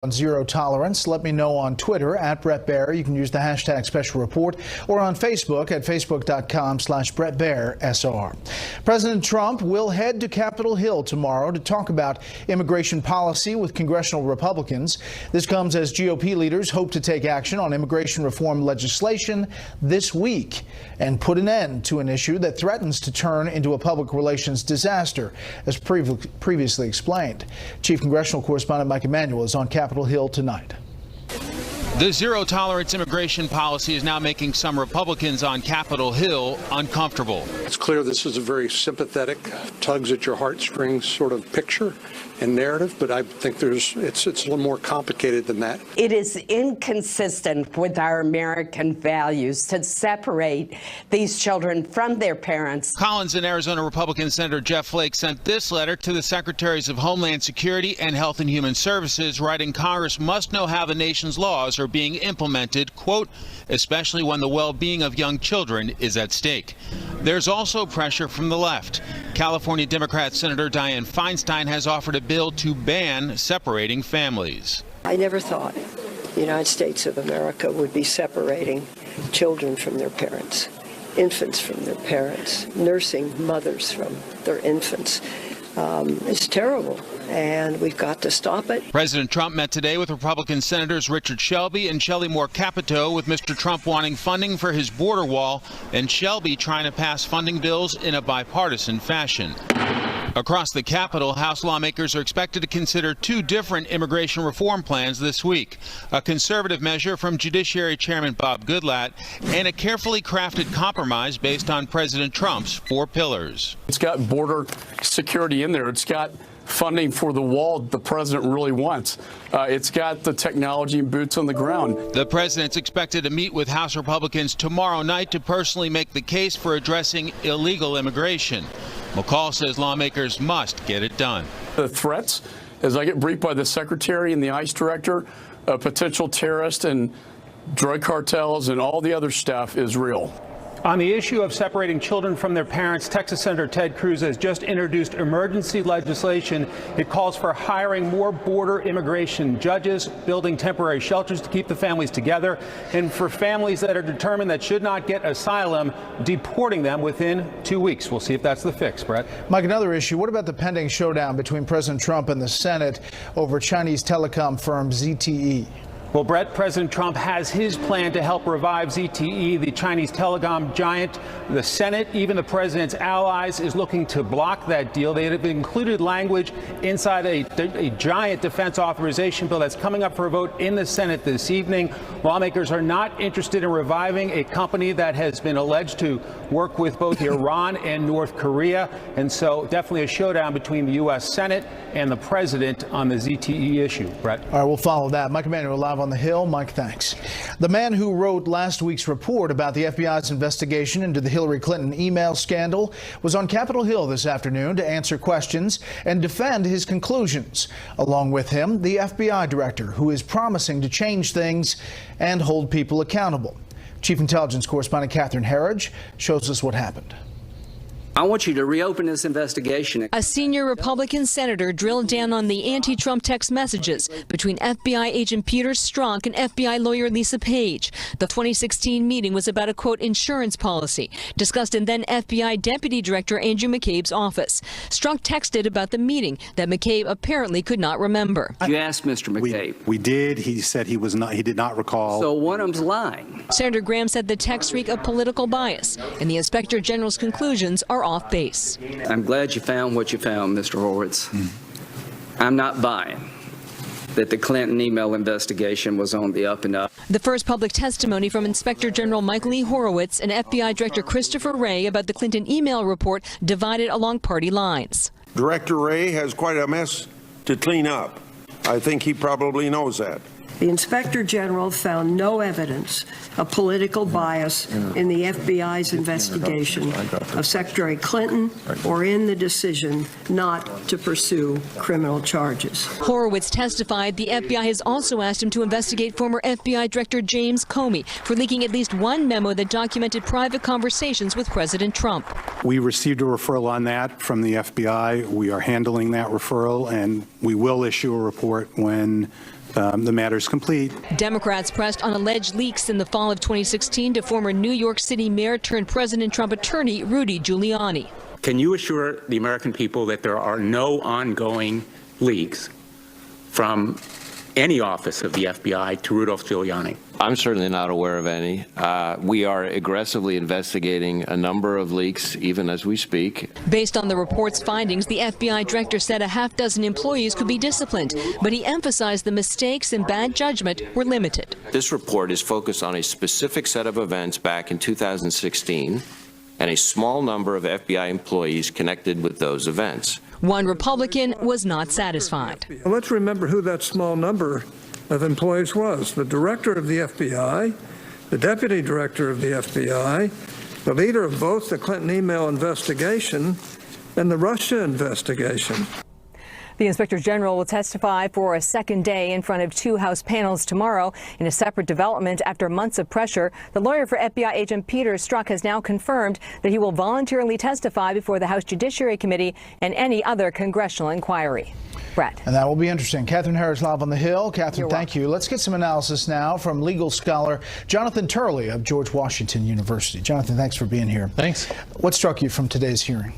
On zero tolerance, let me know on Twitter at Bret Baier. You can use the hashtag special report or on Facebook at facebook.com/Bret Baier SR. President Trump will head to Capitol Hill tomorrow to talk about immigration policy with congressional Republicans. This comes as GOP leaders hope to take action on immigration reform legislation this week and put an end to an issue that threatens to turn into a public relations disaster, as previously explained. Chief Congressional Correspondent Mike Emanuel is on Capitol Hill tonight. The zero-tolerance immigration policy is now making some Republicans on Capitol Hill uncomfortable. It's clear this is a very sympathetic, tugs at your heartstrings sort of picture and narrative, but I think it's a little more complicated than that. It is inconsistent with our American values to separate these children from their parents. Collins and Arizona Republican Senator Jeff Flake sent this letter to the Secretaries of Homeland Security and Health and Human Services, writing Congress must know how the nation's laws are being implemented, quote, especially when the well-being of young children is at stake. There's also pressure from the left. California Democrat Senator Dianne Feinstein has offered a bill to ban separating families. I never thought the United States of America would be separating children from their parents, infants from their parents, nursing mothers from their infants. It's terrible, and we've got to stop it. President Trump met today with Republican Senators Richard Shelby and Shelley Moore Capito, with Mr. Trump wanting funding for his border wall and Shelby trying to pass funding bills in a bipartisan fashion. Across the Capitol, House lawmakers are expected to consider two different immigration reform plans this week: a conservative measure from Judiciary Chairman Bob Goodlatte and a carefully crafted compromise based on President Trump's 4 pillars. It's got border security in there. It's got funding for the wall the president really wants. It's got the technology and boots on the ground. The president's expected to meet with House Republicans tomorrow night to personally make the case for addressing illegal immigration. McCall says lawmakers must get it done. The threats, as I get briefed by the secretary and the ICE director, potential terrorists and drug cartels and all the other stuff is real. On the issue of separating children from their parents, Texas Senator Ted Cruz has just introduced emergency legislation. It calls for hiring more border immigration judges, building temporary shelters to keep the families together, and for families that are determined that should not get asylum, deporting them within 2 weeks. We'll see if that's the fix, Bret. Mike, another issue. What about the pending showdown between President Trump and the Senate over Chinese telecom firm ZTE? Well, Bret, President Trump has his plan to help revive ZTE, the Chinese telecom giant. The Senate, even the president's allies, is looking to block that deal. They have included language inside a giant defense authorization bill that's coming up for a vote in the Senate this evening. Lawmakers are not interested in reviving a company that has been alleged to work with both Iran and North Korea. And so definitely a showdown between the U.S. Senate and the president on the ZTE issue. Bret. All right, we'll follow that. Mike Emanuel live on the Hill. Mike, thanks. The man who wrote last week's report about the FBI's investigation into the Hillary Clinton email scandal was on Capitol Hill this afternoon to answer questions and defend his conclusions. Along with him, the FBI director, who is promising to change things and hold people accountable. Chief Intelligence Correspondent Catherine Herridge shows us what happened. I want you to reopen this investigation. A senior Republican senator drilled down on the anti-Trump text messages between FBI agent Peter Strzok and FBI lawyer Lisa Page. The 2016 meeting was about a, quote, insurance policy discussed in then FBI Deputy Director Andrew McCabe's office. Strzok texted about the meeting that McCabe apparently could not remember. You asked Mr. McCabe. We did. He said he did not recall. So one of them's lying. Senator Graham said the texts reek of political bias, and the Inspector General's conclusions are off base. I'm glad you found what you found, Mr. Horowitz. I'm not buying that the Clinton email investigation was on the up and up. The first public testimony from Inspector General Michael E. Horowitz and FBI Director Christopher Wray about the Clinton email report divided along party lines. Director Wray has quite a mess to clean up. I think he probably knows that. The Inspector General found no evidence of political bias in the FBI's investigation of Secretary Clinton or in the decision not to pursue criminal charges. Horowitz testified the FBI has also asked him to investigate former FBI Director James Comey for leaking at least one memo that documented private conversations with President Trump. We received a referral on that from the FBI. We are handling that referral, and we will issue a report when the matter is complete. Democrats pressed on alleged leaks in the fall of 2016 to former New York City Mayor turned President Trump attorney Rudy Giuliani. Can you assure the American people that there are no ongoing leaks from any office of the FBI to Rudolph Giuliani? I'm certainly not aware of any. We are aggressively investigating a number of leaks, even as we speak. Based on the report's findings, the FBI director said a half-dozen employees could be disciplined, but he emphasized the mistakes and bad judgment were limited. This report is focused on a specific set of events back in 2016 and a small number of FBI employees connected with those events. One Republican was not satisfied. Let's remember who that small number of employees was. The director of the FBI, the deputy director of the FBI, the leader of both the Clinton email investigation and the Russia investigation. The Inspector General will testify for a second day in front of two House panels tomorrow. In a separate development, after months of pressure, the lawyer for FBI agent Peter Strzok has now confirmed that he will voluntarily testify before the House Judiciary Committee and any other congressional inquiry. Bret. And that will be interesting. Catherine Harris live on the Hill. Catherine, thank you. Let's get some analysis now from legal scholar Jonathan Turley of George Washington University. Jonathan, thanks for being here. Thanks. What struck you from today's hearing?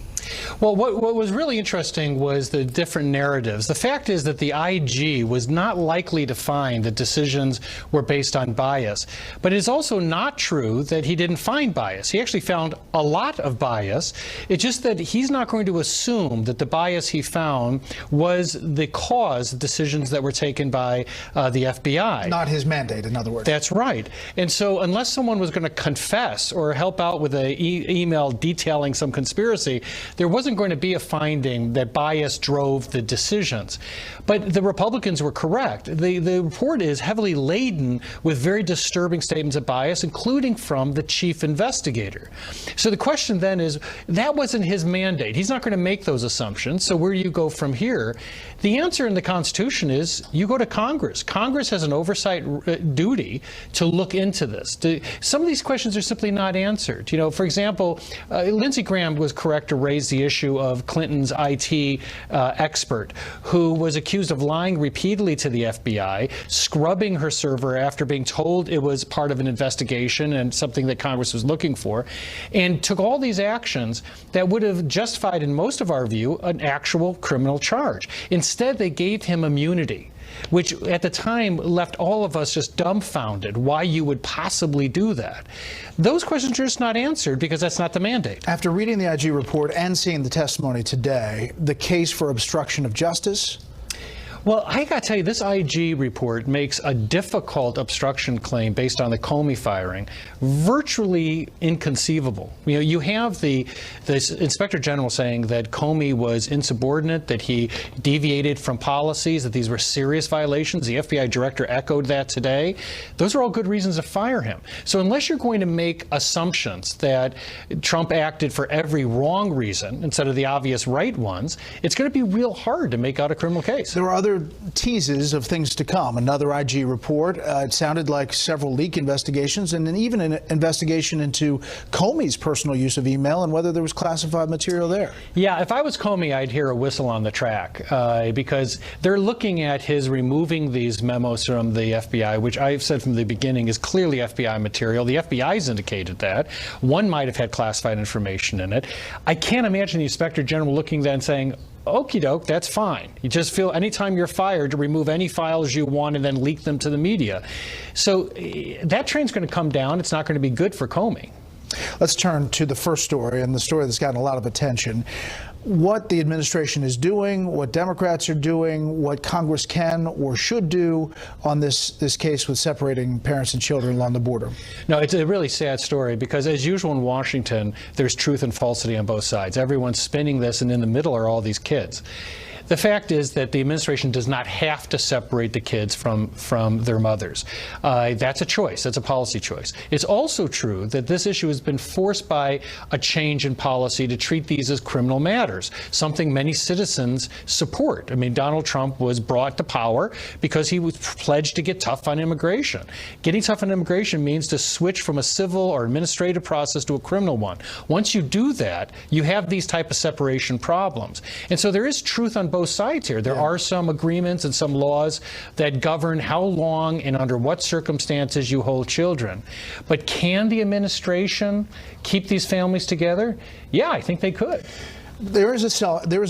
Well, what was really interesting was the different narratives. The fact is that the IG was not likely to find that decisions were based on bias. But it is also not true that he didn't find bias. He actually found a lot of bias. It's just that he's not going to assume that the bias he found was the cause of decisions that were taken by the FBI. Not his mandate, in other words. That's right. And so unless someone was going to confess or help out with an email detailing some conspiracy, there wasn't going to be a finding that bias drove the decisions. But the Republicans were correct. The report is heavily laden with very disturbing statements of bias, including from the chief investigator. So the question then is, that wasn't his mandate. He's not going to make those assumptions. So where do you go from here? The answer in the Constitution is you go to Congress. Congress has an oversight duty to look into this. Some of these questions are simply not answered. You know, for example, Lindsey Graham was correct to raise the issue of Clinton's IT expert who was accused of lying repeatedly to the FBI, scrubbing her server after being told it was part of an investigation and something that Congress was looking for, and took all these actions that would have justified, in most of our view, an actual criminal charge. Instead, they gave him immunity, which at the time left all of us just dumbfounded why you would possibly do that. Those questions are just not answered because that's not the mandate. After reading the IG report and seeing the testimony today, the case for obstruction of justice? Well, I got to tell you, this IG report makes a difficult obstruction claim based on the Comey firing virtually inconceivable. You know, you have the Inspector General saying that Comey was insubordinate, that he deviated from policies, that these were serious violations. The FBI director echoed that today. Those are all good reasons to fire him. So unless you're going to make assumptions that Trump acted for every wrong reason instead of the obvious right ones, it's going to be real hard to make out a criminal case. There were other teases of things to come. Another IG report. It sounded like several leak investigations and then even an investigation into Comey's personal use of email and whether there was classified material there. Yeah, if I was Comey, I'd hear a whistle on the track because they're looking at his removing these memos from the FBI, which I've said from the beginning is clearly FBI material. The FBI's indicated that. One might have had classified information in it. I can't imagine the Inspector General looking at that and saying, okie doke, that's fine. You just feel anytime you're fired to remove any files you want and then leak them to the media. So that train's going to come down. It's not going to be good for Comey. Let's turn to the first story, and the story that's gotten a lot of attention. What the administration is doing, what Democrats are doing, what Congress can or should do on this case with separating parents and children along the border. No, it's a really sad story because, as usual in Washington, there's truth and falsity on both sides. Everyone's spinning this, and in the middle are all these kids. The fact is that the administration does not have to separate the kids from their mothers. That's a choice. That's a policy choice. It's also true that this issue has been forced by a change in policy to treat these as criminal matters, something many citizens support. I mean, Donald Trump was brought to power because he was pledged to get tough on immigration. Getting tough on immigration means to switch from a civil or administrative process to a criminal one. Once you do that, you have these type of separation problems. And so there is truth on both both sides here. There are some agreements and some laws that govern how long and under what circumstances you hold children. But can the administration keep these families together? Yeah, I think they could. There is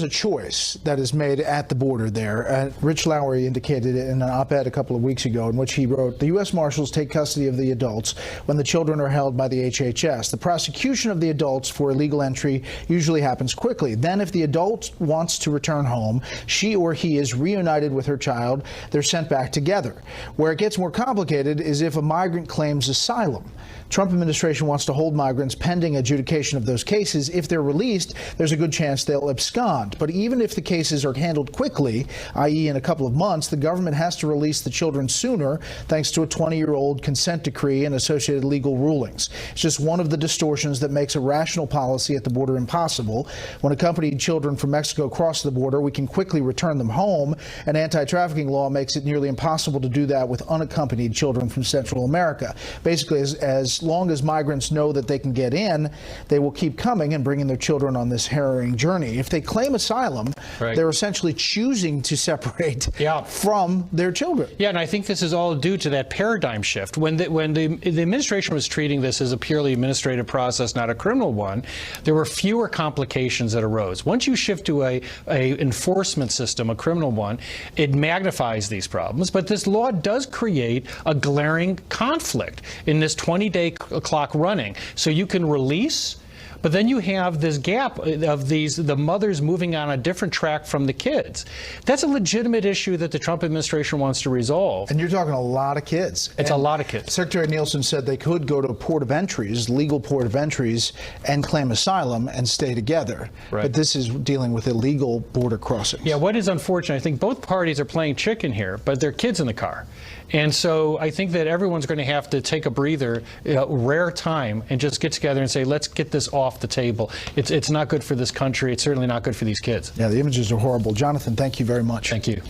a choice that is made at the border there. Rich Lowry indicated it in an op-ed a couple of weeks ago in which he wrote, the U.S. Marshals take custody of the adults when the children are held by the HHS. The prosecution of the adults for illegal entry usually happens quickly. Then if the adult wants to return home, she or he is reunited with her child, they're sent back together. Where it gets more complicated is if a migrant claims asylum. Trump administration wants to hold migrants pending adjudication of those cases. If they're released, there's a good chance they'll abscond. But even if the cases are handled quickly, i.e. in a couple of months, the government has to release the children sooner thanks to a 20-year-old consent decree and associated legal rulings. It's just one of the distortions that makes a rational policy at the border impossible. When accompanied children from Mexico cross the border, we can quickly return them home. An anti-trafficking law makes it nearly impossible to do that with unaccompanied children from Central America. Basically, as long as migrants know that they can get in, they will keep coming and bringing their children on this harrowing journey. If they claim asylum, they're essentially choosing to separate from their children. Yeah, and I think this is all due to that paradigm shift. When the administration was treating this as a purely administrative process, not a criminal one, there were fewer complications that arose. Once you shift to a enforcement system, a criminal one, it magnifies these problems. But this law does create a glaring conflict in this 20-day clock running. So you can release, but then you have this gap of the mothers moving on a different track from the kids. That's a legitimate issue that the Trump administration wants to resolve. And you're talking a lot of kids. It's a lot of kids. Secretary Nielsen said they could go to port of entries, legal port of entries, and claim asylum and stay together. But this is dealing with illegal border crossings. Yeah, what is unfortunate, I think both parties are playing chicken here, but there are kids in the car. And so I think that everyone's going to have to take a breather, rare time, and just get together and say, let's get this off the table. It's not good for this country. It's certainly not good for these kids. Yeah, the images are horrible. Jonathan, thank you very much. Thank you.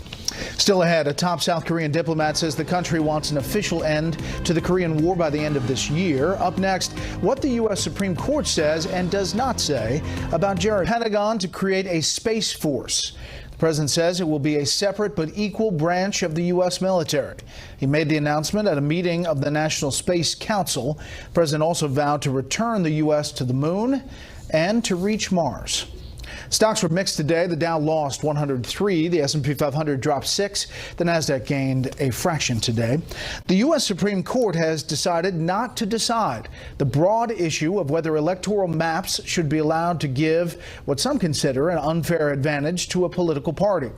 Still ahead, a top South Korean diplomat says the country wants an official end to the Korean War by the end of this year. Up next, what the U.S. Supreme Court says and does not say about Jared. Pentagon to create a space force. The president says it will be a separate but equal branch of the U.S. military. He made the announcement at a meeting of the National Space Council. The president also vowed to return the U.S. to the moon and to reach Mars. Stocks were mixed today. The Dow lost 103. The S&P 500 dropped 6. The Nasdaq gained a fraction today. The U.S. Supreme Court has decided not to decide the broad issue of whether electoral maps should be allowed to give what some consider an unfair advantage to a political party.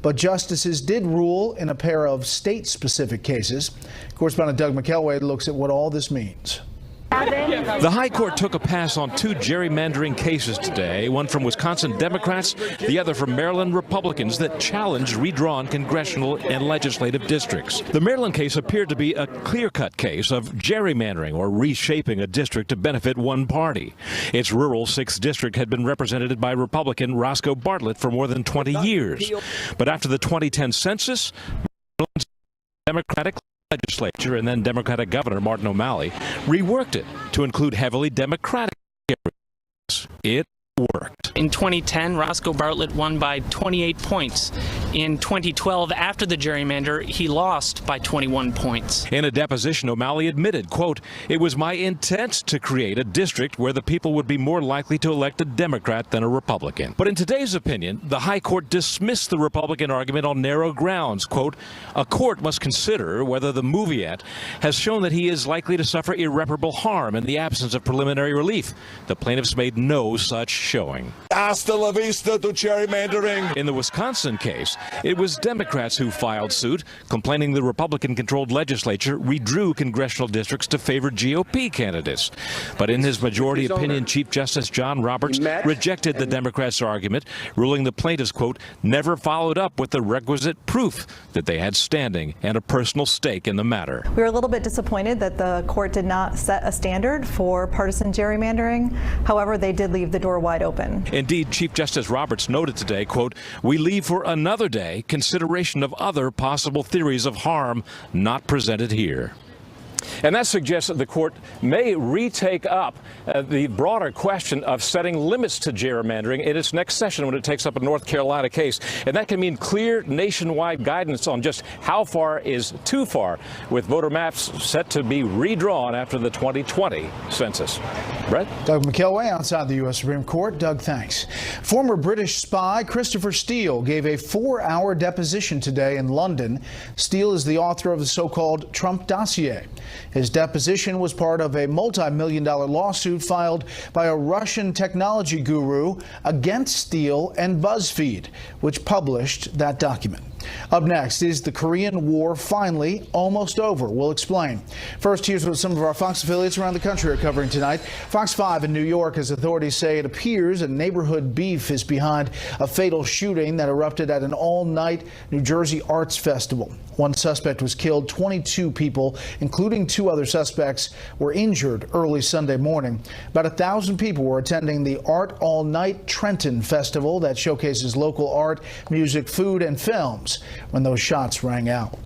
But justices did rule in a pair of state-specific cases. Correspondent Doug McElway looks at what all this means. The High Court took a pass on two gerrymandering cases today, one from Wisconsin Democrats, the other from Maryland Republicans that challenged redrawn congressional and legislative districts. The Maryland case appeared to be a clear-cut case of gerrymandering or reshaping a district to benefit one party. Its rural 6th district had been represented by Republican Roscoe Bartlett for more than 20 years. But after the 2010 census, Maryland's Democratic legislature and then Democratic Governor Martin O'Malley reworked it to include heavily Democratic areas. It worked. In 2010, Roscoe Bartlett won by 28 points. In 2012, after the gerrymander, he lost by 21 points. In a deposition, O'Malley admitted, quote, "It was my intent to create a district where the people would be more likely to elect a Democrat than a Republican." But in today's opinion, the High Court dismissed the Republican argument on narrow grounds. Quote, "A court must consider whether the moveat has shown that he is likely to suffer irreparable harm in the absence of preliminary relief." The plaintiffs made no such showing. Hasta la vista to gerrymandering. In the Wisconsin case, it was Democrats who filed suit, complaining the Republican-controlled legislature redrew congressional districts to favor GOP candidates. But in his majority opinion, Chief Justice John Roberts rejected the Democrats' argument, ruling the plaintiffs, quote, "never followed up with the requisite proof that they had standing and a personal stake in the matter." We were a little bit disappointed that the court did not set a standard for partisan gerrymandering. However, they did leave the door wide open. Indeed, Chief Justice Roberts noted today, quote, "We leave for another day consideration of other possible theories of harm not presented here." And that suggests that the court may retake up the broader question of setting limits to gerrymandering in its next session when it takes up a North Carolina case. And that can mean clear nationwide guidance on just how far is too far, with voter maps set to be redrawn after the 2020 census. Bret? Doug McKelway outside the U.S. Supreme Court. Doug, thanks. Former British spy Christopher Steele gave a 4-hour deposition today in London. Steele is the author of the so-called Trump dossier. His deposition was part of a multi-million-dollar lawsuit filed by a Russian technology guru against Steele and BuzzFeed, which published that document. Up next, is the Korean War finally almost over? We'll explain. First, here's what some of our Fox affiliates around the country are covering tonight. Fox 5 in New York, as authorities say it appears a neighborhood beef is behind a fatal shooting that erupted at an all-night New Jersey arts festival. One suspect was killed. 22 people, including 2 other suspects, were injured early Sunday morning. About 1,000 people were attending the Art All Night Trenton Festival that showcases local art, music, food, and films when those shots rang out.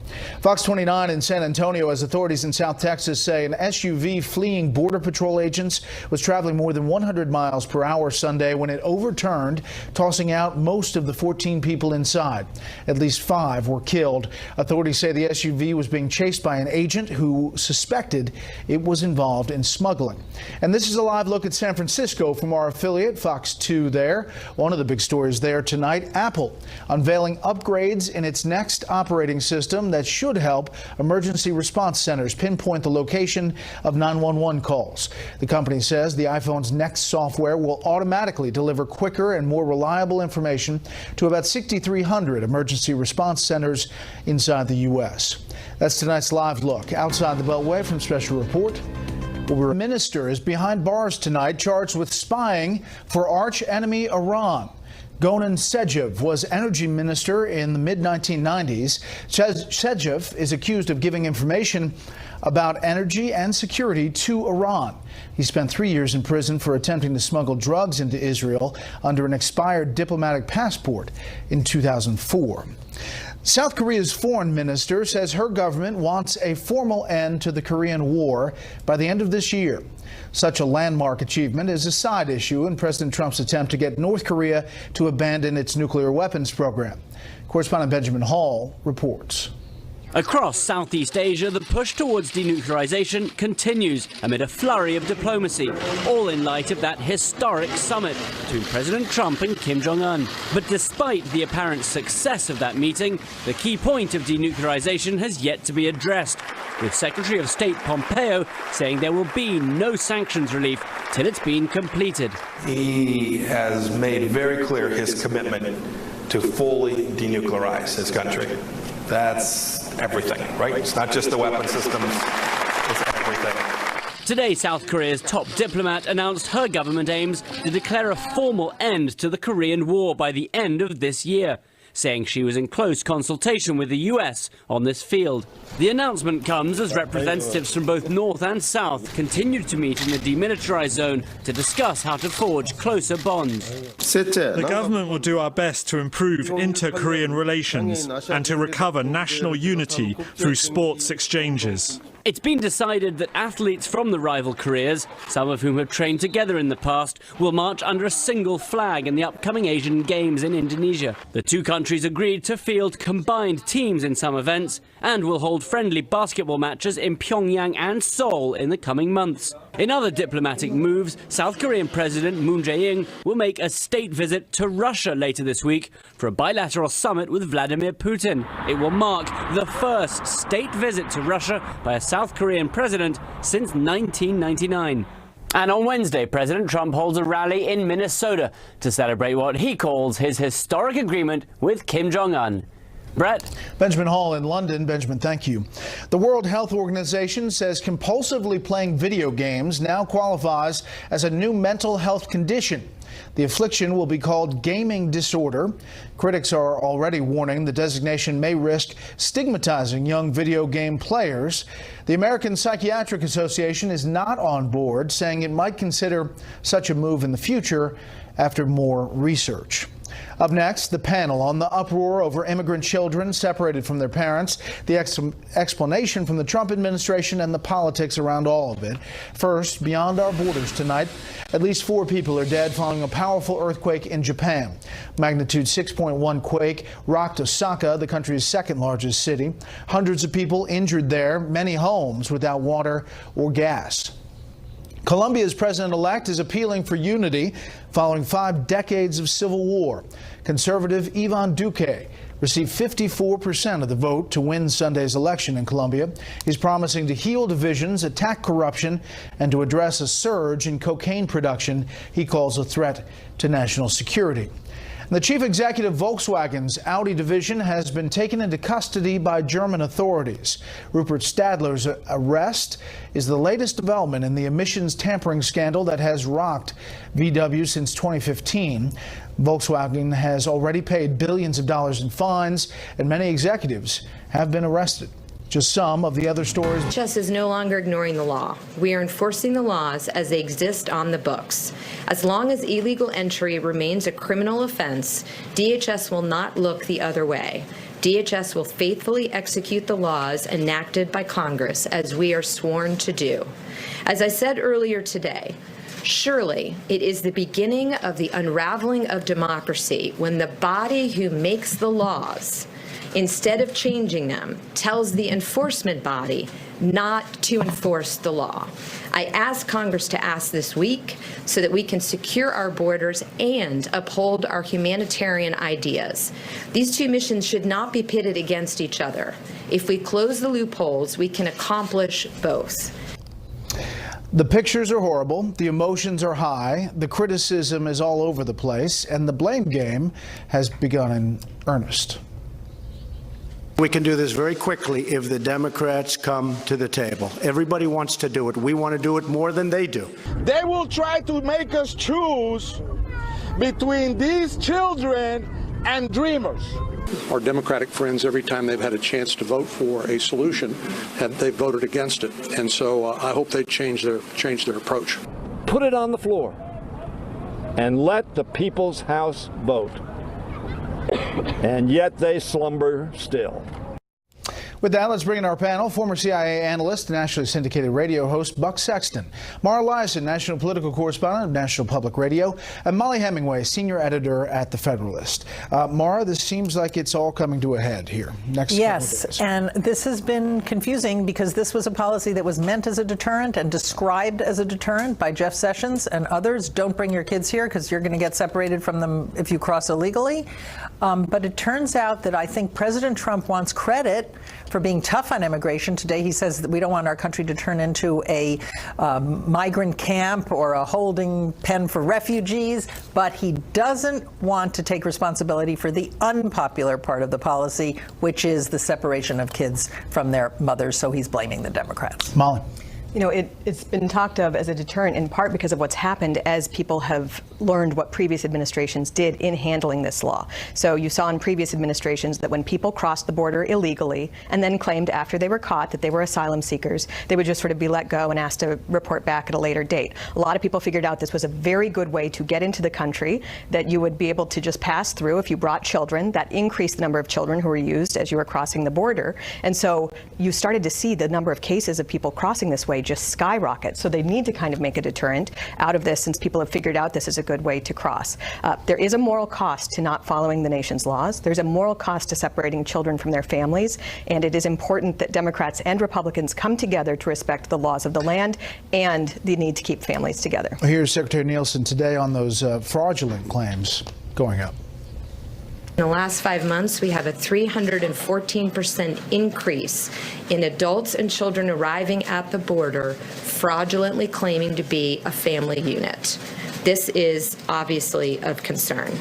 Fox 29 in San Antonio, as authorities in South Texas say an SUV fleeing Border Patrol agents was traveling more than 100 miles per hour Sunday when it overturned, tossing out most of the 14 people inside. At least 5 were killed. Authorities say the SUV was being chased by an agent who suspected it was involved in smuggling. And this is a live look at San Francisco from our affiliate, Fox 2 there. One of the big stories there tonight, Apple unveiling upgrades in its next operating system that should help emergency response centers pinpoint the location of 911 calls. The company says the iPhone's next software will automatically deliver quicker and more reliable information to about 6,300 emergency response centers inside the U.S. That's tonight's live look outside the Beltway from Special Report. A minister is behind bars tonight, charged with spying for arch enemy Iran. Gonan Sejev was energy minister in the mid-1990s. Sejev is accused of giving information about energy and security to Iran. He spent 3 years in prison for attempting to smuggle drugs into Israel under an expired diplomatic passport in 2004. South Korea's foreign minister says her government wants a formal end to the Korean War by the end of this year. Such a landmark achievement is a side issue in President Trump's attempt to get North Korea to abandon its nuclear weapons program. Correspondent Benjamin Hall reports. Across Southeast Asia, the push towards denuclearization continues amid a flurry of diplomacy, all in light of that historic summit between President Trump and Kim Jong-un. But despite the apparent success of that meeting, the key point of denuclearization has yet to be addressed, with Secretary of State Pompeo saying there will be no sanctions relief till it's been completed. He has made very clear his commitment to fully denuclearize his country. That's everything, right? It's not just the weapon systems, it's everything. Today, South Korea's top diplomat announced her government aims to declare a formal end to the Korean War by the end of this year, saying she was in close consultation with the U.S. on this field. The announcement comes as representatives from both North and South continued to meet in the demilitarized zone to discuss how to forge closer bonds. The government will do our best to improve inter-Korean relations and to recover national unity through sports exchanges. It's been decided that athletes from the rival Koreas, some of whom have trained together in the past, will march under a single flag in the upcoming Asian Games in Indonesia. The two countries agreed to field combined teams in some events and will hold friendly basketball matches in Pyongyang and Seoul in the coming months. In other diplomatic moves, South Korean President Moon Jae-in will make a state visit to Russia later this week for a bilateral summit with Vladimir Putin. It will mark the first state visit to Russia by a South Korean president since 1999. And on Wednesday, President Trump holds a rally in Minnesota to celebrate what he calls his historic agreement with Kim Jong-un. Bret? Benjamin Hall in London. Benjamin, thank you. The World Health Organization says compulsively playing video games now qualifies as a new mental health condition. The affliction will be called gaming disorder. Critics are already warning the designation may risk stigmatizing young video game players. The American Psychiatric Association is not on board, saying it might consider such a move in the future after more research. Up next, the panel on the uproar over immigrant children separated from their parents, the explanation from the Trump administration, and the politics around all of it. First, beyond our borders tonight, at least 4 people are dead following a powerful earthquake in Japan. Magnitude 6.1 quake rocked Osaka, the country's second largest city. Hundreds of people injured there, many homes without water or gas. Colombia's president-elect is appealing for unity following 5 decades of civil war. Conservative Ivan Duque received 54% of the vote to win Sunday's election in Colombia. He's promising to heal divisions, attack corruption, and to address a surge in cocaine production he calls a threat to national security. The chief executive of Volkswagen's Audi division has been taken into custody by German authorities. Rupert Stadler's arrest is the latest development in the emissions tampering scandal that has rocked VW since 2015. Volkswagen has already paid billions of dollars in fines, and many executives have been arrested. Just some of the other stories. DHS is no longer ignoring the law. We are enforcing the laws as they exist on the books. As long as illegal entry remains a criminal offense, DHS will not look the other way. DHS will faithfully execute the laws enacted by Congress, as we are sworn to do. As I said earlier today, surely it is the beginning of the unraveling of democracy when the body who makes the laws, instead of changing them, tells the enforcement body not to enforce the law. I ask Congress to ask this week so that we can secure our borders and uphold our humanitarian ideas. These two missions should not be pitted against each other. If we close the loopholes, we can accomplish both. The pictures are horrible, the emotions are high, the criticism is all over the place, and the blame game has begun in earnest. We can do this very quickly if the Democrats come to the table. Everybody wants to do it. We want to do it more than they do. They will try to make us choose between these children and dreamers. Our Democratic friends, every time they've had a chance to vote for a solution, they've voted against it. And so I hope they change their approach. Put it on the floor and let the people's House vote. And yet they slumber still. With that, let's bring in our panel. Former CIA analyst, nationally syndicated radio host Buck Sexton, Mara Liasson, national political correspondent of National Public Radio, and Molly Hemingway, senior editor at The Federalist. Mara, this seems like it's all coming to a head here. Yes, and this has been confusing because this was a policy that was meant as a deterrent and described as a deterrent by Jeff Sessions and others. Don't bring your kids here because you're going to get separated from them if you cross illegally. But it turns out that I think President Trump wants credit for being tough on immigration. Today he says that we don't want our country to turn into a migrant camp or a holding pen for refugees, but he doesn't want to take responsibility for the unpopular part of the policy, which is the separation of kids from their mothers, so he's blaming the Democrats. Molly. You know, it's been talked of as a deterrent in part because of what's happened as people have learned what previous administrations did in handling this law. So you saw in previous administrations that when people crossed the border illegally and then claimed after they were caught that they were asylum seekers, they would just sort of be let go and asked to report back at a later date. A lot of people figured out this was a very good way to get into the country, that you would be able to just pass through if you brought children. That increased the number of children who were used as you were crossing the border. And so you started to see the number of cases of people crossing this way just skyrocket. So they need to kind of make a deterrent out of this since people have figured out this is a good way to cross. There is a moral cost to not following the nation's laws. There's a moral cost to separating children from their families. And it is important that Democrats and Republicans come together to respect the laws of the land and the need to keep families together. Here's Secretary Nielsen today on those fraudulent claims going up. In the last 5 months, we have a 314% increase in adults and children arriving at the border fraudulently claiming to be a family unit. This is obviously of concern.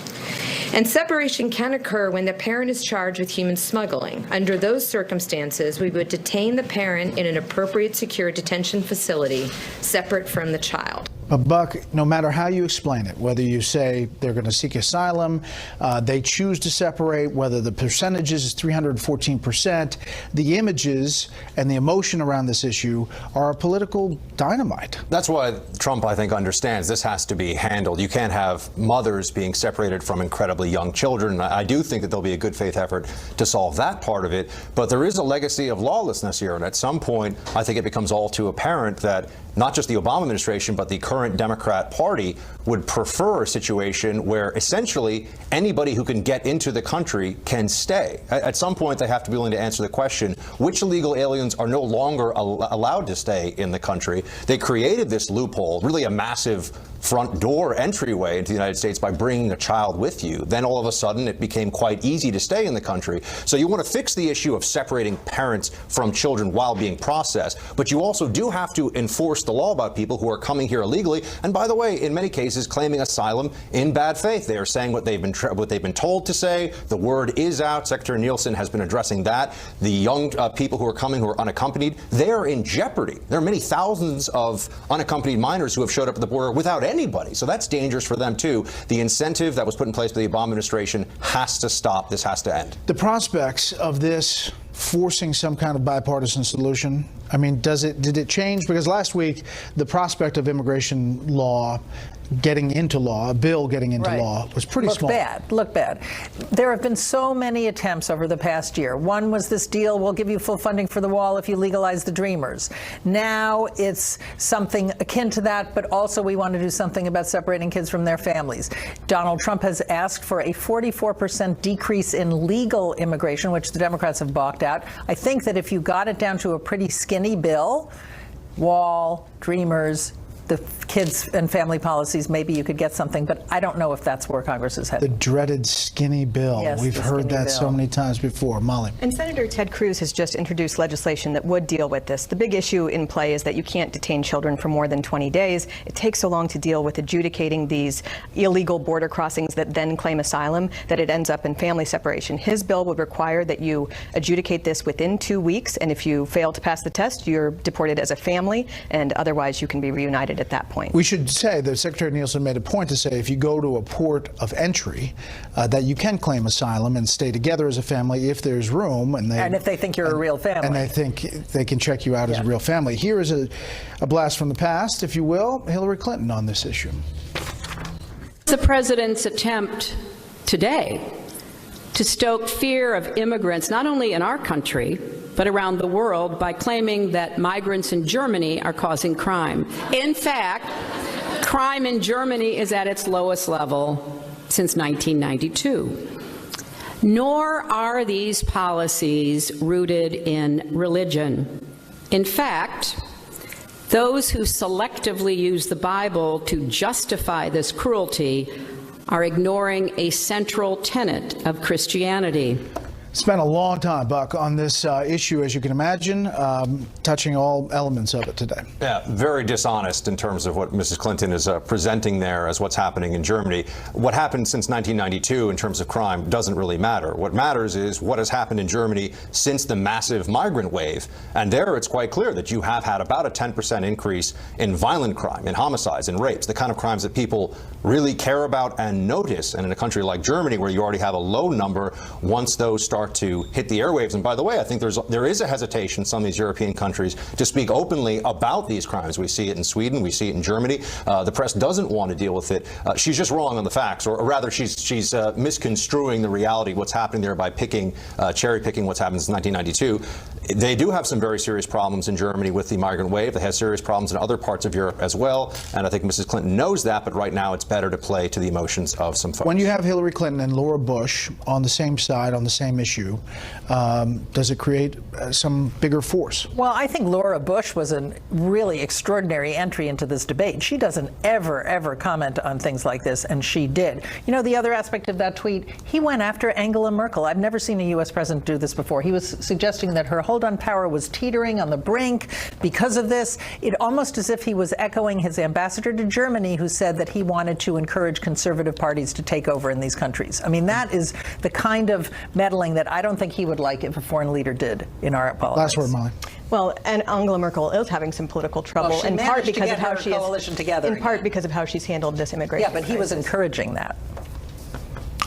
And separation can occur when the parent is charged with human smuggling. Under those circumstances, we would detain the parent in an appropriate secure detention facility separate from the child. But Buck, no matter how you explain it, whether you say they're going to seek asylum, they choose to separate, whether the percentages is 314%, the images and the emotion around this issue are political dynamite. That's why Trump, I think, understands this has to be handled. You can't have mothers being separated from incredibly young children. I do think that there'll be a good faith effort to solve that part of it, but there is a legacy of lawlessness here, and at some point, I think it becomes all too apparent that not just the Obama administration, but the current Democrat Party would prefer a situation where essentially anybody who can get into the country can stay. At some point, they have to be willing to answer the question, which illegal aliens are no longer allowed to stay in the country? They created this loophole, really a massive front door entryway into the United States by bringing a child with you. Then all of a sudden it became quite easy to stay in the country. So you want to fix the issue of separating parents from children while being processed, but you also do have to enforce the law about people who are coming here illegally, and by the way, in many cases claiming asylum in bad faith. They are saying what they've been told to say. The word is out. Secretary Nielsen has been addressing that. The young people who are coming who are unaccompanied, they are in jeopardy. There are many thousands of unaccompanied minors who have showed up at the border without anybody. So that's dangerous for them, too. The incentive that was put in place by the Obama administration has to stop. This has to end. The prospects of this forcing some kind of bipartisan solution, I mean, did it change? Because last week, the prospect of immigration law getting into law, a bill getting into law, was pretty small. Look bad. There have been so many attempts over the past year. One was this deal, we'll give you full funding for the wall if you legalize the Dreamers. Now it's something akin to that, but also we want to do something about separating kids from their families. Donald Trump has asked for a 44% decrease in legal immigration, which the Democrats have balked at. I think that if you got it down to a pretty skinny bill, wall, Dreamers, the kids and family policies, maybe you could get something, but I don't know if that's where Congress is headed. The dreaded skinny bill. Yes, we've heard that so many times before. Molly. And Senator Ted Cruz has just introduced legislation that would deal with this. The big issue in play is that you can't detain children for more than 20 days. It takes so long to deal with adjudicating these illegal border crossings that then claim asylum that it ends up in family separation. His bill would require that you adjudicate this within 2 weeks, and if you fail to pass the test, you're deported as a family, and otherwise you can be reunited at that point. We should say that Secretary Nielsen made a point to say if you go to a port of entry, that you can claim asylum and stay together as a family if there's room. And if they think you're a real family. And they think they can check you out as a real family. Here is a blast from the past, if you will, Hillary Clinton on this issue. The president's attempt today to stoke fear of immigrants, not only in our country, but around the world, by claiming that migrants in Germany are causing crime. In fact, crime in Germany is at its lowest level since 1992. Nor are these policies rooted in religion. In fact, those who selectively use the Bible to justify this cruelty are ignoring a central tenet of Christianity. Spent a long time, Buck, on this issue, as you can imagine, touching all elements of it today. Yeah, very dishonest in terms of what Mrs. Clinton is presenting there as what's happening in Germany. What happened since 1992 in terms of crime doesn't really matter. What matters is what has happened in Germany since the massive migrant wave. And there it's quite clear that you have had about a 10% increase in violent crime, in homicides and rapes, the kind of crimes that people really care about and notice. And in a country like Germany, where you already have a low number, once those start to hit the airwaves. And by the way, I think there is a hesitation in some of these European countries to speak openly about these crimes. We see it in Sweden, we see it in Germany. The press doesn't want to deal with it. She's just wrong on the facts, or rather she's misconstruing the reality of what's happening there by cherry picking what's happened since 1992. They do have some very serious problems in Germany with the migrant wave. They have serious problems in other parts of Europe as well. And I think Mrs. Clinton knows that, but right now it's better to play to the emotions of some folks. When you have Hillary Clinton and Laura Bush on the same side, on the same issue, does it create some bigger force? Well, I think Laura Bush was a really extraordinary entry into this debate. She doesn't ever comment on things like this, and she did. You know, the other aspect of that tweet, he went after Angela Merkel. I've never seen a U.S. president do this before. He was suggesting that her hold on power was teetering on the brink because of this. It almost as if he was echoing his ambassador to Germany, who said that he wanted to encourage conservative parties to take over in these countries. I mean, that is the kind of meddling that that I don't think he would like if a foreign leader did in our politics. Last word, Molly. Well, and Angela Merkel is having some political trouble, Well, in part because of how she coalition together. in part because of how she's handled this immigration. Yeah, but he was encouraging that.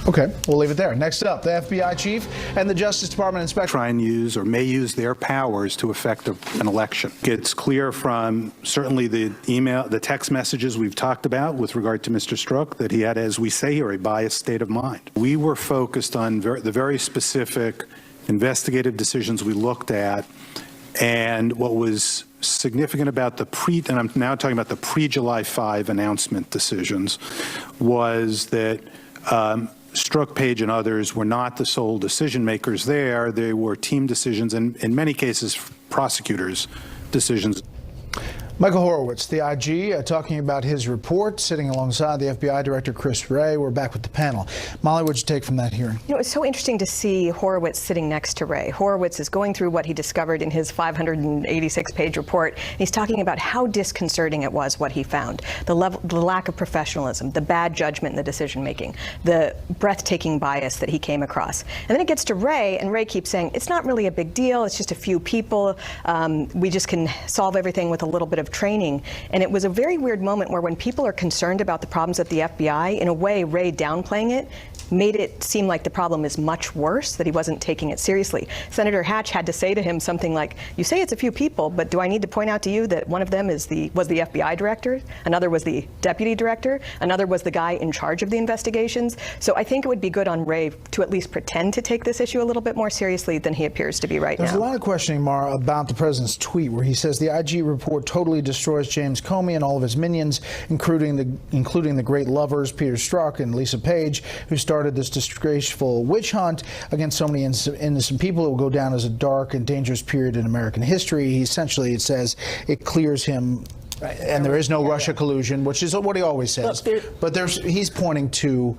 Okay, we'll leave it there. Next up, the FBI chief and the Justice Department inspector try and use or may use their powers to affect an election. It's clear from certainly the email, the text messages we've talked about with regard to Mr. Strzok that he had, as we say here, a biased state of mind. We were focused on the very specific investigative decisions we looked at, and what was significant about and I'm now talking about the pre-July 5 announcement decisions, was that Strzok, Page, and others were not the sole decision makers there. They were team decisions and, in many cases, prosecutors' decisions. Michael Horowitz, the IG, talking about his report, sitting alongside the FBI Director Chris Wray. We're back with the panel. Molly, what'd you take from that hearing? You know, it's so interesting to see Horowitz sitting next to Wray. Horowitz is going through what he discovered in his 586-page report. And he's talking about how disconcerting it was what he found. The lack of professionalism, the bad judgment in the decision-making, the breathtaking bias that he came across. And then it gets to Wray, and Wray keeps saying, it's not really a big deal. It's just a few people. We just can solve everything with a little bit of training. And it was a very weird moment where when people are concerned about the problems at the FBI, in a way, Wray downplaying it made it seem like the problem is much worse, that he wasn't taking it seriously. Senator Hatch had to say to him something like, you say it's a few people, but do I need to point out to you that one of them was the FBI director, another was the deputy director, another was the guy in charge of the investigations. So I think it would be good on Wray to at least pretend to take this issue a little bit more seriously than he appears to be right now. There's a lot of questioning, Mara, about the president's tweet where he says the IG report totally destroys James Comey and all of his minions, including the great lovers, Peter Strzok and Lisa Page, who started this disgraceful witch hunt against so many innocent people. It will go down as a dark and dangerous period in American history. Essentially, it says it clears him, and there is no Russia collusion, which is what he always says. But he's pointing to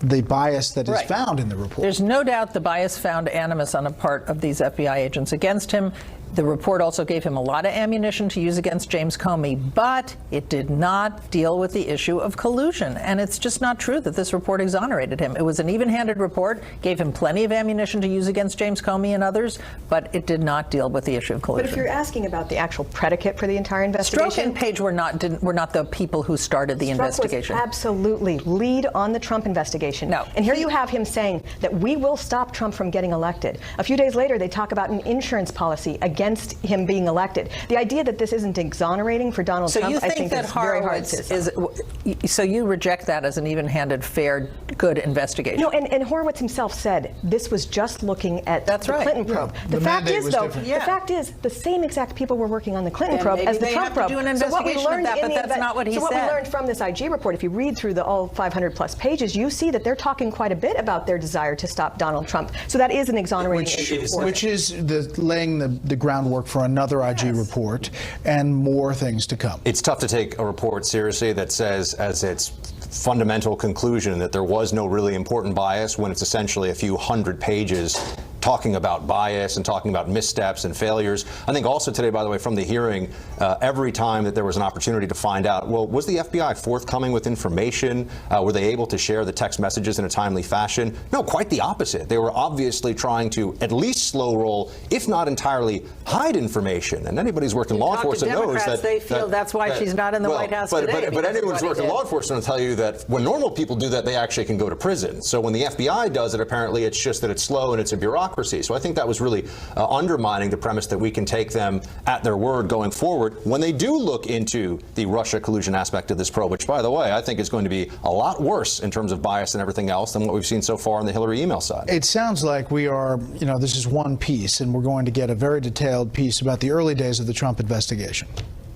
the bias that is found in the report. There's no doubt the bias found animus on the part of these FBI agents against him. The report also gave him a lot of ammunition to use against James Comey, but it did not deal with the issue of collusion. And it's just not true that this report exonerated him. It was an even-handed report, gave him plenty of ammunition to use against James Comey and others, but it did not deal with the issue of collusion. But if you're asking about the actual predicate for the entire investigation, Strzok and Page were not the people who started the investigation. Was absolutely lead on the Trump investigation. No. And here you have him saying that we will stop Trump from getting elected. A few days later, they talk about an insurance policy against him being elected. The idea that this isn't exonerating for Donald Trump, I think is very hard to So you reject that as an even-handed, fair, good investigation? No, and Horowitz himself said this was just looking at the Clinton probe. The fact is, though, the fact is the same exact people were working on the Clinton probe as the Trump probe. So what we learned but that's not what he said. So what we learned from this IG report, if you read through all 500-plus pages, you see that they're talking quite a bit about their desire to stop Donald Trump. So that is an exonerating issue. Which is laying the groundwork for another IG report and more things to come. It's tough to take a report seriously that says as its fundamental conclusion that there was no really important bias when it's essentially a few hundred pages talking about bias and talking about missteps and failures. I think also today, by the way, from the hearing, every time that there was an opportunity to find out, well, was the FBI forthcoming with information? Were they able to share the text messages in a timely fashion? No, quite the opposite. They were obviously trying to at least slow roll, if not entirely hide information. And anybody who's worked in law enforcement knows that they feel that's why she's not in the White House today. But anyone who's worked in law enforcement will tell you that when normal people do that, they actually can go to prison. So when the FBI does it, apparently it's just that it's slow and it's a bureaucracy. So I think that was really undermining the premise that we can take them at their word going forward when they do look into the Russia collusion aspect of this probe, which, by the way, I think is going to be a lot worse in terms of bias and everything else than what we've seen so far on the Hillary email side. It sounds like we are, this is one piece, and we're going to get a very detailed piece about the early days of the Trump investigation.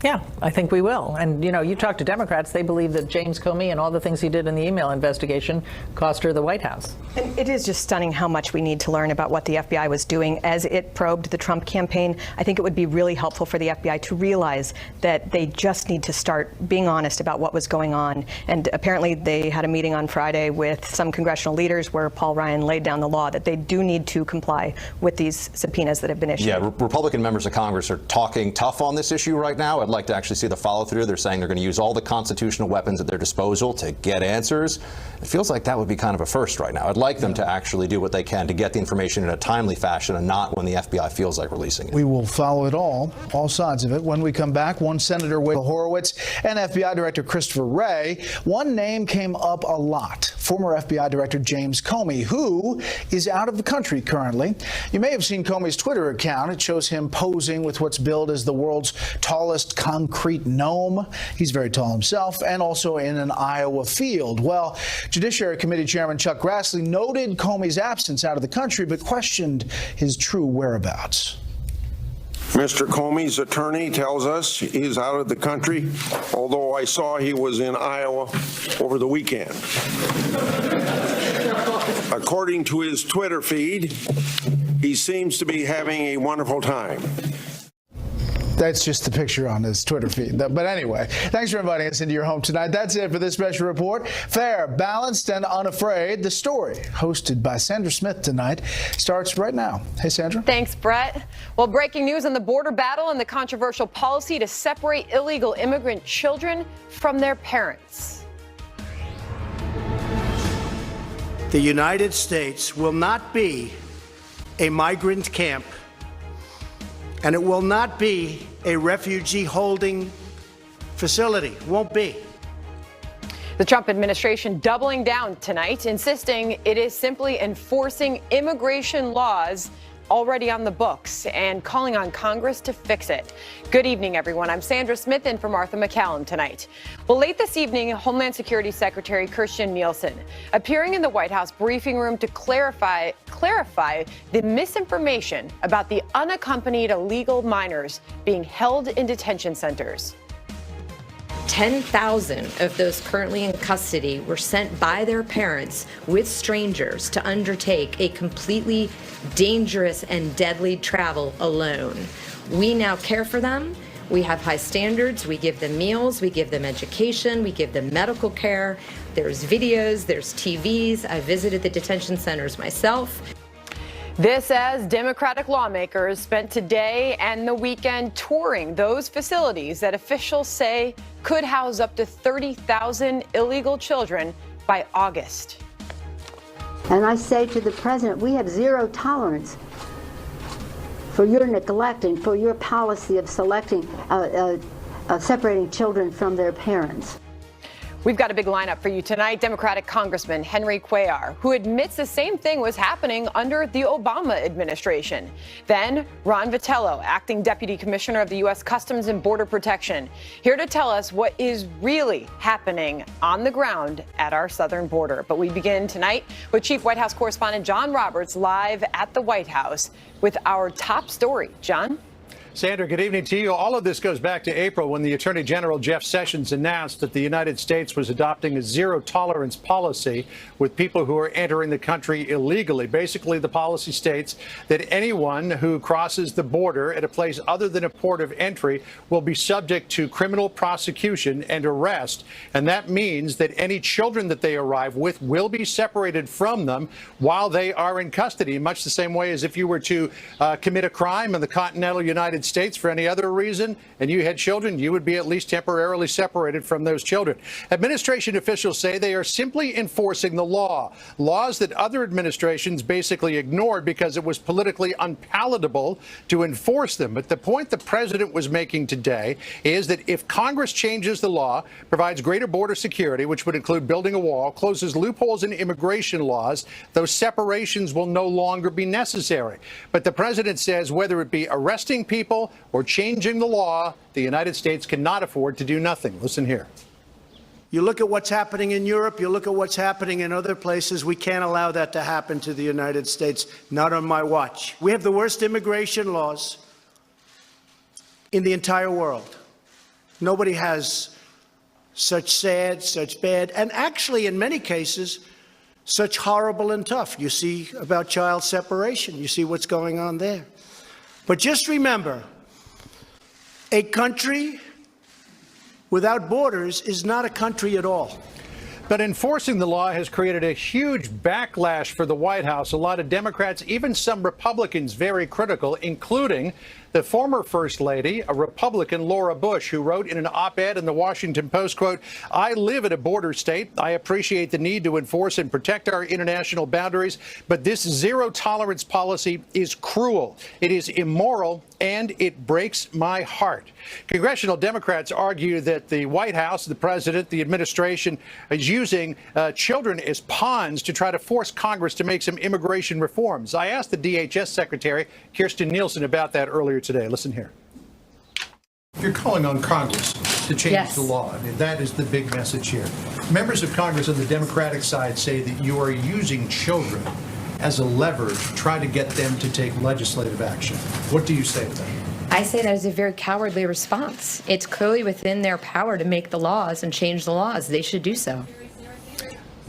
Yeah, I think we will. And, you talk to Democrats, they believe that James Comey and all the things he did in the email investigation cost her the White House. And it is just stunning how much we need to learn about what the FBI was doing as it probed the Trump campaign. I think it would be really helpful for the FBI to realize that they just need to start being honest about what was going on. And apparently they had a meeting on Friday with some congressional leaders where Paul Ryan laid down the law that they do need to comply with these subpoenas that have been issued. Yeah, Republican members of Congress are talking tough on this issue right now, at like to actually see the follow-through. They're saying they're going to use all the constitutional weapons at their disposal to get answers. It feels like that would be kind of a first right now. I'd like them to actually do what they can to get the information in a timely fashion and not when the FBI feels like releasing it. We will follow it all sides of it. When we come back, one Senator Will Horowitz and FBI Director Christopher Wray. One name came up a lot. Former FBI Director James Comey, who is out of the country currently. You may have seen Comey's Twitter account. It shows him posing with what's billed as the world's tallest concrete gnome. He's very tall himself, and also in an Iowa field. Well, Judiciary Committee Chairman Chuck Grassley noted Comey's absence out of the country, but questioned his true whereabouts. Mr. Comey's attorney tells us he's out of the country, although I saw he was in Iowa over the weekend. According to his Twitter feed, he seems to be having a wonderful time. That's just the picture on his Twitter feed. But anyway, thanks for inviting us into your home tonight. That's it for this special report. Fair, balanced, and unafraid. The story, hosted by Sandra Smith tonight, starts right now. Hey, Sandra. Thanks, Brett. Well, breaking news on the border battle and the controversial policy to separate illegal immigrant children from their parents. The United States will not be a migrant camp, and it will not be a refugee holding facility. Won't be. The Trump administration doubling down tonight, insisting it is simply enforcing immigration laws already on the books and calling on Congress to fix it. Good evening, everyone. I'm Sandra Smith in for Martha McCallum tonight. Well, late this evening, Homeland Security Secretary Kirstjen Nielsen appearing in the White House briefing room to clarify the misinformation about the unaccompanied illegal minors being held in detention centers. 10,000 of those currently in custody were sent by their parents with strangers to undertake a completely dangerous and deadly travel alone. We now care for them. We have high standards. We give them meals. We give them education. We give them medical care. There's videos. There's TVs. I visited the detention centers myself. This as Democratic lawmakers spent today and the weekend touring those facilities that officials say could house up to 30,000 illegal children by August. And I say to the president, we have zero tolerance for your neglect and for your policy of separating children from their parents. We've got a big lineup for you tonight. Democratic Congressman Henry Cuellar, who admits the same thing was happening under the Obama administration. Then Ron Vitello, acting Deputy Commissioner of the U.S. Customs and Border Protection, here to tell us what is really happening on the ground at our southern border. But we begin tonight with Chief White House Correspondent John Roberts live at the White House with our top story. John? Sandra, good evening to you. All of this goes back to April when the Attorney General Jeff Sessions announced that the United States was adopting a zero-tolerance policy with people who are entering the country illegally. Basically, the policy states that anyone who crosses the border at a place other than a port of entry will be subject to criminal prosecution and arrest. And that means that any children that they arrive with will be separated from them while they are in custody, much the same way as if you were to commit a crime in the continental United States for any other reason and you had children, you would be at least temporarily separated from those children. Administration officials say they are simply enforcing the law, laws that other administrations basically ignored because it was politically unpalatable to enforce them. But the point the president was making today is that if Congress changes the law, provides greater border security, which would include building a wall, closes loopholes in immigration laws, those separations will no longer be necessary. But the president says whether it be arresting people or changing the law, the United States cannot afford to do nothing. Listen here. You look at what's happening in Europe, you look at what's happening in other places. We can't allow that to happen to the United States, not on my watch. We have the worst immigration laws in the entire world. Nobody has such sad, such bad, and actually in many cases, such horrible and tough. You see about child separation. You see what's going on there. But just remember, a country without borders is not a country at all. But enforcing the law has created a huge backlash for the White House. A lot of Democrats, even some Republicans, very critical, including The former First Lady, a Republican, Laura Bush, who wrote in an op-ed in the Washington Post, quote, "I live in a border state. I appreciate the need to enforce and protect our international boundaries, but this zero-tolerance policy is cruel. It is immoral, and it breaks my heart." Congressional Democrats argue that the White House, the president, the administration is using children as pawns to try to force Congress to make some immigration reforms. I asked the DHS Secretary, Kirstjen Nielsen, about that earlier today. Listen here. You're calling on Congress to change the law. I mean, that is the big message here. Members of Congress on the Democratic side say that you are using children as a lever to try to get them to take legislative action. What do you say to that? I say that is a very cowardly response. It's clearly within their power to make the laws and change the laws. They should do so.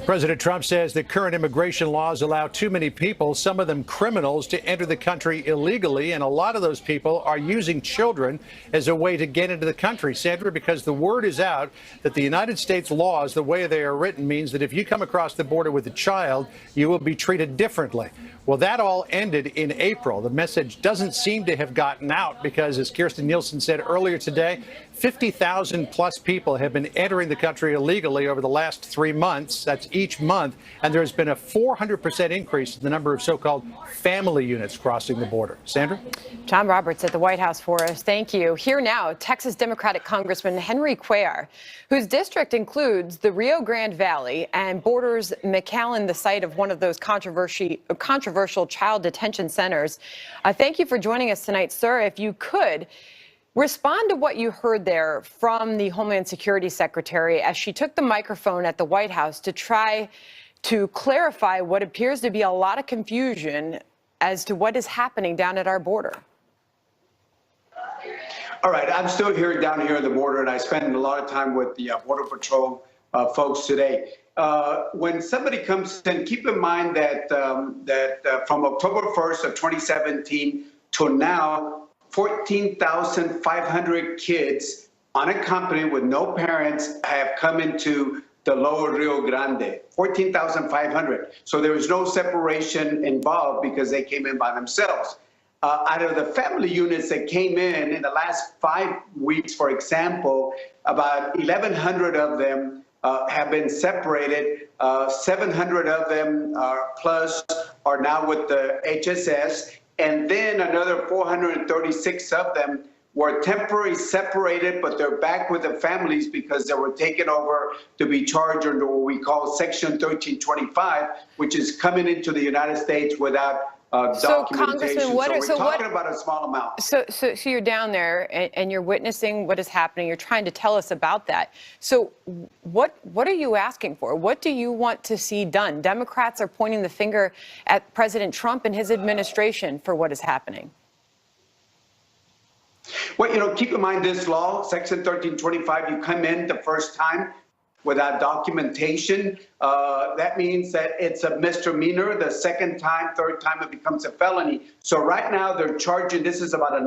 President Trump says that current immigration laws allow too many people, some of them criminals, to enter the country illegally, and a lot of those people are using children as a way to get into the country, Sandra, because the word is out that the United States laws, the way they are written, means that if you come across the border with a child, you will be treated differently. Well, that all ended in April. The message doesn't seem to have gotten out because, as Kirstjen Nielsen said earlier today, 50,000 plus people have been entering the country illegally over the last 3 months. That's each month. And there's been a 400% increase in the number of so-called family units crossing the border. Sandra? John Roberts at the White House for us. Thank you. Here now, Texas Democratic Congressman Henry Cuellar, whose district includes the Rio Grande Valley and borders McAllen, the site of one of those controversial child detention centers. Thank you for joining us tonight, sir. If you could, respond to what you heard there from the Homeland Security Secretary as she took the microphone at the White House to try to clarify what appears to be a lot of confusion as to what is happening down at our border. All right, I'm still here down here at the border, and I spend a lot of time with the Border Patrol folks today. When somebody comes in, keep in mind that from October 1st of 2017 to now, 14,500 kids unaccompanied with no parents have come into the lower Rio Grande, 14,500. So there was no separation involved because they came in by themselves. Out of the family units that came in the last 5 weeks, for example, about 1,100 of them have been separated. 700 of them plus are now with the HSS. And then another 436 of them were temporarily separated, but they're back with the families because they were taken over to be charged under what we call Section 1325, which is coming into the United States without documentation. So we're talking about a small amount. So you're down there and you're witnessing what is happening. You're trying to tell us about that. So what are you asking for? What do you want to see done? Democrats are pointing the finger at President Trump and his administration for what is happening. Well, keep in mind this law, Section 1325, you come in the first time without documentation. That means that it's a misdemeanor. The second time, third time, it becomes a felony. So right now they're charging, this is about a